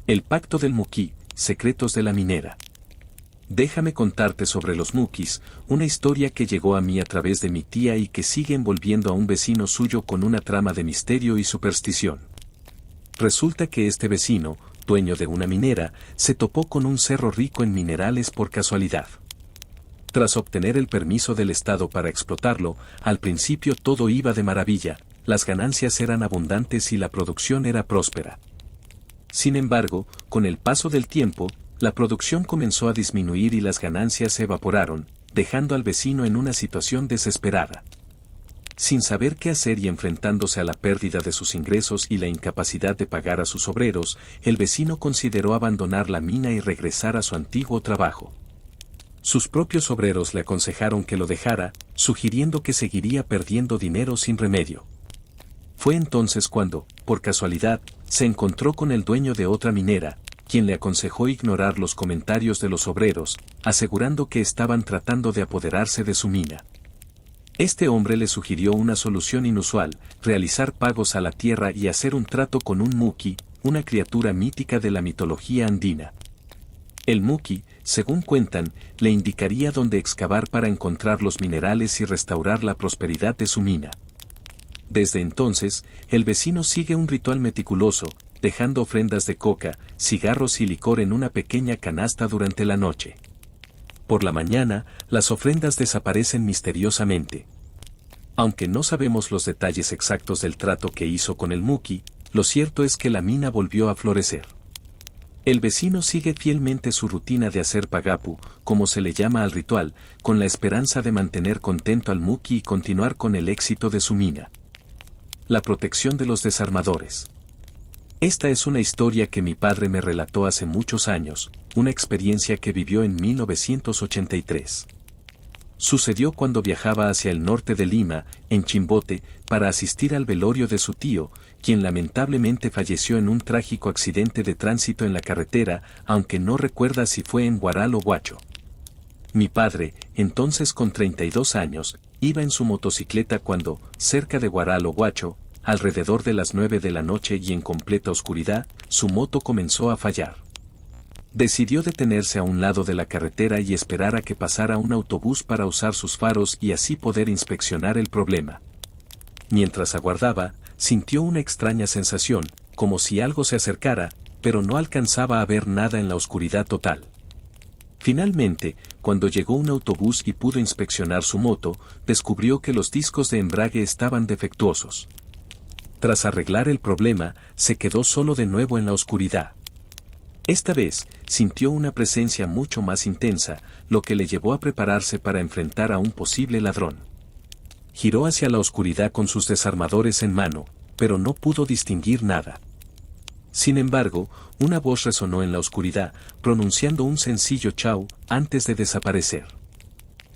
El pacto del Muki, secretos de la minera. Déjame contarte sobre los Mukis, una historia que llegó a mí a través de mi tía y que sigue envolviendo a un vecino suyo con una trama de misterio y superstición. Resulta que este vecino, dueño de una minera, se topó con un cerro rico en minerales por casualidad. Tras obtener el permiso del Estado para explotarlo, al principio todo iba de maravilla, las ganancias eran abundantes y la producción era próspera. Sin embargo, con el paso del tiempo, la producción comenzó a disminuir y las ganancias se evaporaron, dejando al vecino en una situación desesperada. Sin saber qué hacer y enfrentándose a la pérdida de sus ingresos y la incapacidad de pagar a sus obreros, el vecino consideró abandonar la mina y regresar a su antiguo trabajo. Sus propios obreros le aconsejaron que lo dejara, sugiriendo que seguiría perdiendo dinero sin remedio. Fue entonces cuando, por casualidad, se encontró con el dueño de otra minera, quien le aconsejó ignorar los comentarios de los obreros, asegurando que estaban tratando de apoderarse de su mina. Este hombre le sugirió una solución inusual, realizar pagos a la tierra y hacer un trato con un Muki, una criatura mítica de la mitología andina. El Muki, según cuentan, le indicaría dónde excavar para encontrar los minerales y restaurar la prosperidad de su mina. Desde entonces, el vecino sigue un ritual meticuloso, dejando ofrendas de coca, cigarros y licor en una pequeña canasta durante la noche. Por la mañana, las ofrendas desaparecen misteriosamente. Aunque no sabemos los detalles exactos del trato que hizo con el Muki, lo cierto es que la mina volvió a florecer. El vecino sigue fielmente su rutina de hacer pagapu, como se le llama al ritual, con la esperanza de mantener contento al Muki y continuar con el éxito de su mina. La protección de los desarmadores. Esta es una historia que mi padre me relató hace muchos años, una experiencia que vivió en 1983. Sucedió cuando viajaba hacia el norte de Lima, en Chimbote, para asistir al velorio de su tío, quien lamentablemente falleció en un trágico accidente de tránsito en la carretera, aunque no recuerda si fue en Huaral o Huacho. Mi padre, entonces con 32 años, iba en su motocicleta cuando, cerca de Huaral o Huacho, alrededor de las 9 de la noche y en completa oscuridad, su moto comenzó a fallar. Decidió detenerse a un lado de la carretera y esperar a que pasara un autobús para usar sus faros y así poder inspeccionar el problema. Mientras aguardaba, sintió una extraña sensación, como si algo se acercara, pero no alcanzaba a ver nada en la oscuridad total. Finalmente, cuando llegó un autobús y pudo inspeccionar su moto, descubrió que los discos de embrague estaban defectuosos. Tras arreglar el problema, se quedó solo de nuevo en la oscuridad. Esta vez, sintió una presencia mucho más intensa, lo que le llevó a prepararse para enfrentar a un posible ladrón. Giró hacia la oscuridad con sus desarmadores en mano, pero no pudo distinguir nada. Sin embargo, una voz resonó en la oscuridad, pronunciando un sencillo chau, antes de desaparecer.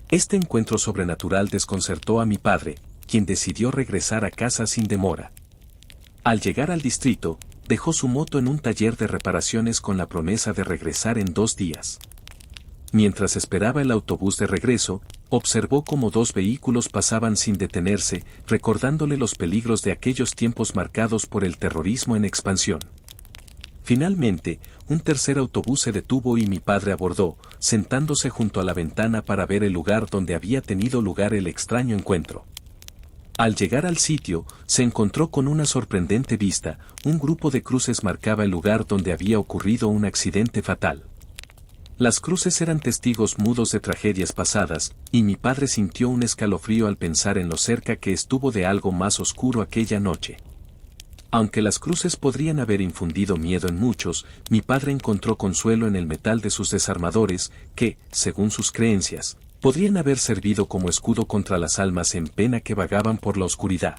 Este encuentro sobrenatural desconcertó a mi padre, quien decidió regresar a casa sin demora. Al llegar al distrito, dejó su moto en un taller de reparaciones con la promesa de regresar en 2 días. Mientras esperaba el autobús de regreso, observó cómo 2 vehículos pasaban sin detenerse, recordándole los peligros de aquellos tiempos marcados por el terrorismo en expansión. Finalmente, un tercer autobús se detuvo y mi padre abordó, sentándose junto a la ventana para ver el lugar donde había tenido lugar el extraño encuentro. Al llegar al sitio, se encontró con una sorprendente vista, un grupo de cruces marcaba el lugar donde había ocurrido un accidente fatal. Las cruces eran testigos mudos de tragedias pasadas, y mi padre sintió un escalofrío al pensar en lo cerca que estuvo de algo más oscuro aquella noche. Aunque las cruces podrían haber infundido miedo en muchos, mi padre encontró consuelo en el metal de sus desarmadores, que, según sus creencias, podrían haber servido como escudo contra las almas en pena que vagaban por la oscuridad.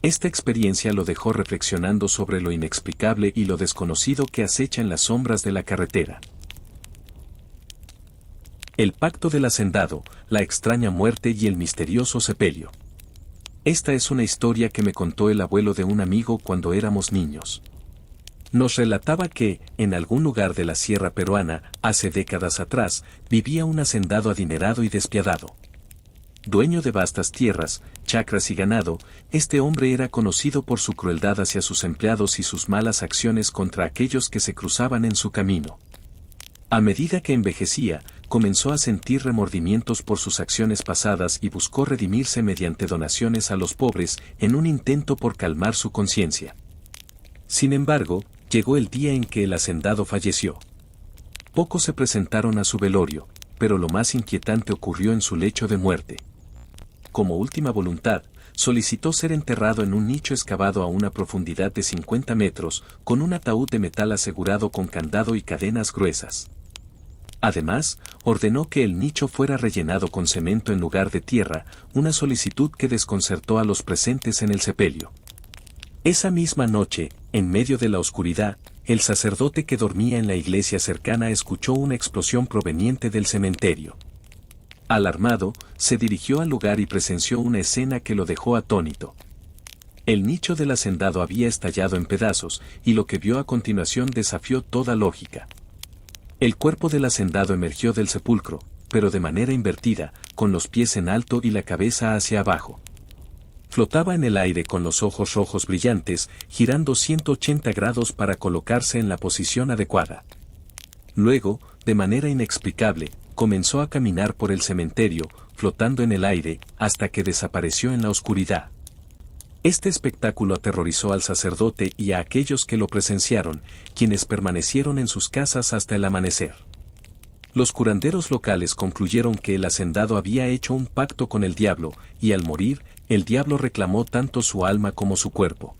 Esta experiencia lo dejó reflexionando sobre lo inexplicable y lo desconocido que acecha en las sombras de la carretera. El pacto del hacendado, la extraña muerte y el misterioso sepelio. Esta es una historia que me contó el abuelo de un amigo cuando éramos niños. Nos relataba que, en algún lugar de la sierra peruana, hace décadas atrás, vivía un hacendado adinerado y despiadado. Dueño de vastas tierras, chacras y ganado, este hombre era conocido por su crueldad hacia sus empleados y sus malas acciones contra aquellos que se cruzaban en su camino. A medida que envejecía, comenzó a sentir remordimientos por sus acciones pasadas y buscó redimirse mediante donaciones a los pobres en un intento por calmar su conciencia. Sin embargo, llegó el día en que el hacendado falleció. Pocos se presentaron a su velorio, pero lo más inquietante ocurrió en su lecho de muerte. Como última voluntad, solicitó ser enterrado en un nicho excavado a una profundidad de 50 metros, con un ataúd de metal asegurado con candado y cadenas gruesas. Además, ordenó que el nicho fuera rellenado con cemento en lugar de tierra, una solicitud que desconcertó a los presentes en el sepelio. Esa misma noche, en medio de la oscuridad, el sacerdote que dormía en la iglesia cercana escuchó una explosión proveniente del cementerio. Alarmado, se dirigió al lugar y presenció una escena que lo dejó atónito. El nicho del hacendado había estallado en pedazos, y lo que vio a continuación desafió toda lógica. El cuerpo del hacendado emergió del sepulcro, pero de manera invertida, con los pies en alto y la cabeza hacia abajo. Flotaba en el aire con los ojos rojos brillantes, girando 180 grados para colocarse en la posición adecuada. Luego, de manera inexplicable, comenzó a caminar por el cementerio, flotando en el aire, hasta que desapareció en la oscuridad. Este espectáculo aterrorizó al sacerdote y a aquellos que lo presenciaron, quienes permanecieron en sus casas hasta el amanecer. Los curanderos locales concluyeron que el hacendado había hecho un pacto con el diablo, y al morir, el diablo reclamó tanto su alma como su cuerpo.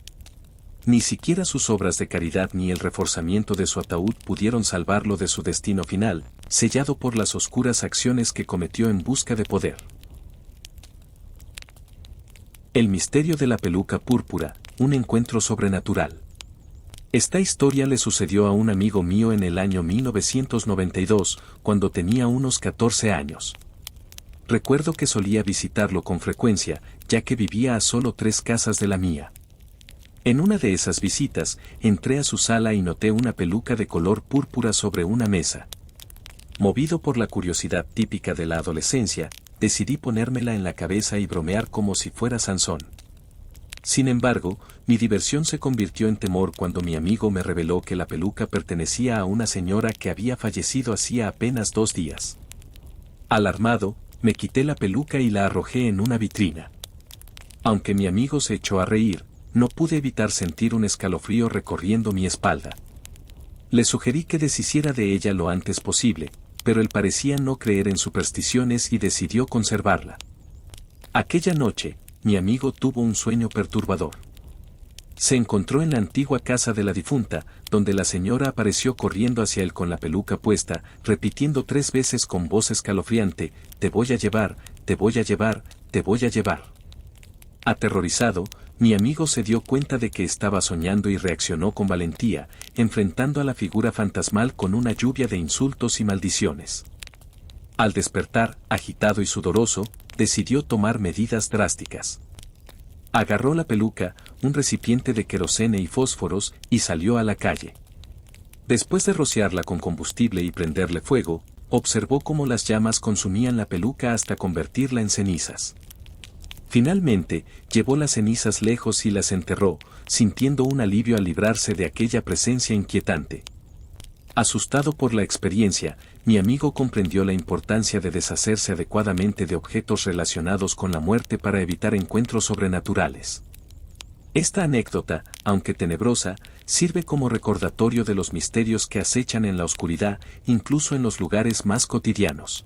Ni siquiera sus obras de caridad ni el reforzamiento de su ataúd pudieron salvarlo de su destino final, sellado por las oscuras acciones que cometió en busca de poder. El misterio de la peluca púrpura, un encuentro sobrenatural. Esta historia le sucedió a un amigo mío en el año 1992, cuando tenía unos 14 años. Recuerdo que solía visitarlo con frecuencia, ya que vivía a solo 3 casas de la mía. En una de esas visitas, entré a su sala y noté una peluca de color púrpura sobre una mesa. Movido por la curiosidad típica de la adolescencia, decidí ponérmela en la cabeza y bromear como si fuera Sansón. Sin embargo, mi diversión se convirtió en temor cuando mi amigo me reveló que la peluca pertenecía a una señora que había fallecido hacía apenas 2 días. Alarmado, me quité la peluca y la arrojé en una vitrina. Aunque mi amigo se echó a reír, no pude evitar sentir un escalofrío recorriendo mi espalda. Le sugerí que deshiciera de ella lo antes posible, pero él parecía no creer en supersticiones y decidió conservarla. Aquella noche, mi amigo tuvo un sueño perturbador. Se encontró en la antigua casa de la difunta, donde la señora apareció corriendo hacia él con la peluca puesta, repitiendo 3 veces con voz escalofriante: «Te voy a llevar, te voy a llevar, te voy a llevar». Aterrorizado, mi amigo se dio cuenta de que estaba soñando y reaccionó con valentía, enfrentando a la figura fantasmal con una lluvia de insultos y maldiciones. Al despertar, agitado y sudoroso, decidió tomar medidas drásticas. Agarró la peluca, un recipiente de querosene y fósforos, y salió a la calle. Después de rociarla con combustible y prenderle fuego, observó cómo las llamas consumían la peluca hasta convertirla en cenizas. Finalmente, llevó las cenizas lejos y las enterró, sintiendo un alivio al librarse de aquella presencia inquietante. Asustado por la experiencia, mi amigo comprendió la importancia de deshacerse adecuadamente de objetos relacionados con la muerte para evitar encuentros sobrenaturales. Esta anécdota, aunque tenebrosa, sirve como recordatorio de los misterios que acechan en la oscuridad, incluso en los lugares más cotidianos.